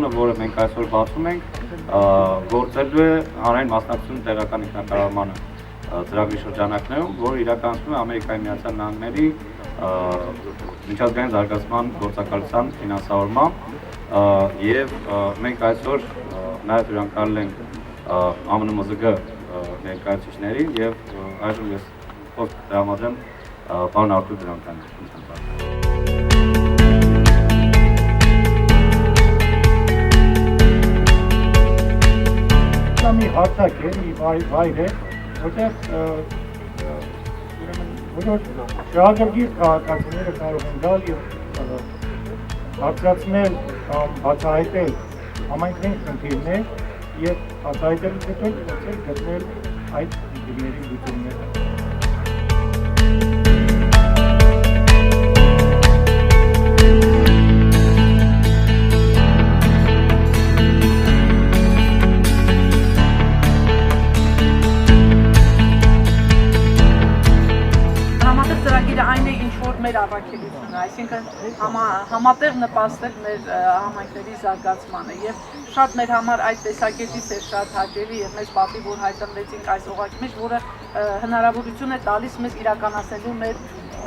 ծրագրությունը, որը մենք այսօր բացում ենք, գործելու է հանրային մասնակցություն տեղական ինքնակառավարման ծրագրի շրջանակներում, որը իրականացնում է Ամերիկայի Միացյալ Նահանգների միջազգային զարգացման գործակալության ֆինանսավորմամբ, եւ մենք այսօր նաև հյուրընկալել ենք ԱՄՆ-ՄԶԳ ներկայացուցիչներին եւ այժմ ես խոսք տրամադրեմ պարոն Արտուր Դրանյանին։ Մի հարթակ է, մի վայր է, որտեղ շահագրգիռ քաղաքացիները կարող են գալ եւ բարձրացնել կամ բացահայտել համայնքային խնդիրներ եւ բացահայտելուց հետո փորձել գտնել այդ խնդիրների լուծումները։ Այն է, ինչ որ մեր առաքելությունը, այսինքն համատեղ նպաստել մեր համայնքների զարգացմանը եւ շատ մեր համար այդ տեսակետից է շատ հաճելի եւ մեծ պատիվ որ հայտնվեցինք այս օղակի մեջ, որը հնարավորություն է տալիս մեզ իրականացնելու մեր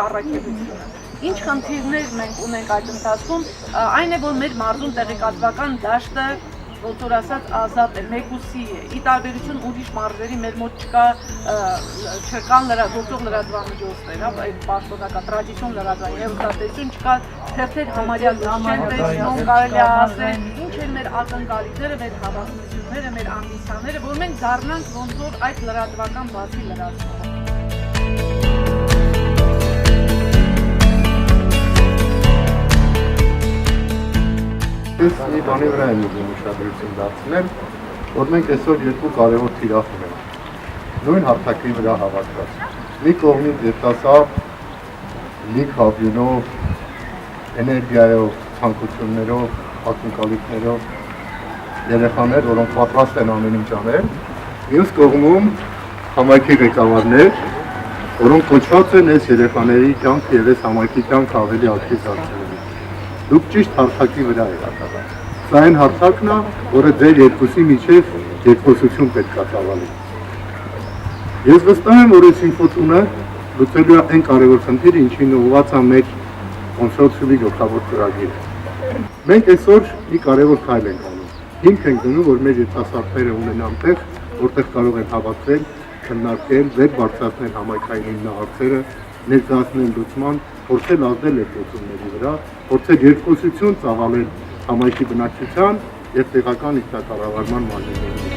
առաքելությունը։ Ինչ խնդիրներ մենք ունենք այդ ընթացքում, այն է, որ մեր մարզում տեղեկատվական դաշտը ոնց որ ասած ազատ է, մեկուսի է, ի տարբերություն ուրիշ մարզերի մեր մոտ չկան գործող լրատվամիջոցներ, այդ պաշտոնական տրադիցիոն լրատվային հեռուստատեսություն չկա, թերթեր համարյա լույս չեն տեսնում, կարելի է ասել, ինչ են մեր ակնկալիքները, մեր հավակնությունները, մեր ամբիցիաները, որ մենք դառնանք ոնց որ այդ լրատվական բացի լրատվող։ Ես մի բանի վրա եմ ուզում ուշադրություն դարձնել, որ մենք այսօր երկու կարևոր թիրախ ունենք, նույն հարթակի վրա հավաքված։ Մի կողմից երիտասարդ, լիք հավյունով, էներգիայով, ցանկություններով, ակնկալիքներով երեխաներ, որոնք պատրաստ են ամեն ինչ անել, մյուս կողմում համայնքի ղեկավարներ, որոնք կոչված են այս երեխաների կյանքը եւ այս համայնքի կյանքը ավելի ակտիվ դարձնելու։ Դուք ճիշտ հարթակի վրա եք արտադրել։ Սա այն հարթակն է, որը ձեր երկուսի միջև երկխոսություն պետք է ծավալի։ Ես վստահ եմ, որ այս ինֆոթունը լուծելու է այն կարևոր խնդիրը, ինչին ուղղված է մեր կոնսորցիումի գլխավոր ծրագիրը։ Մենք այսօր մի կարևոր քայլ ենք անում։ Հիմք ենք դնում, որ մեր երիտասարդները ունենան տեղ, որտեղ կարող են հավաքվել, քննարկել, վեր բարձրացնել համայնքային հիմնահարցերը, ներկայացնել լուծման, փորձել ազդել այդ լուծումների վրա, փորձել երկխոսություն ծավալել համայնքի բնակչության եւ տեղական ինքնակառավարման մարմինների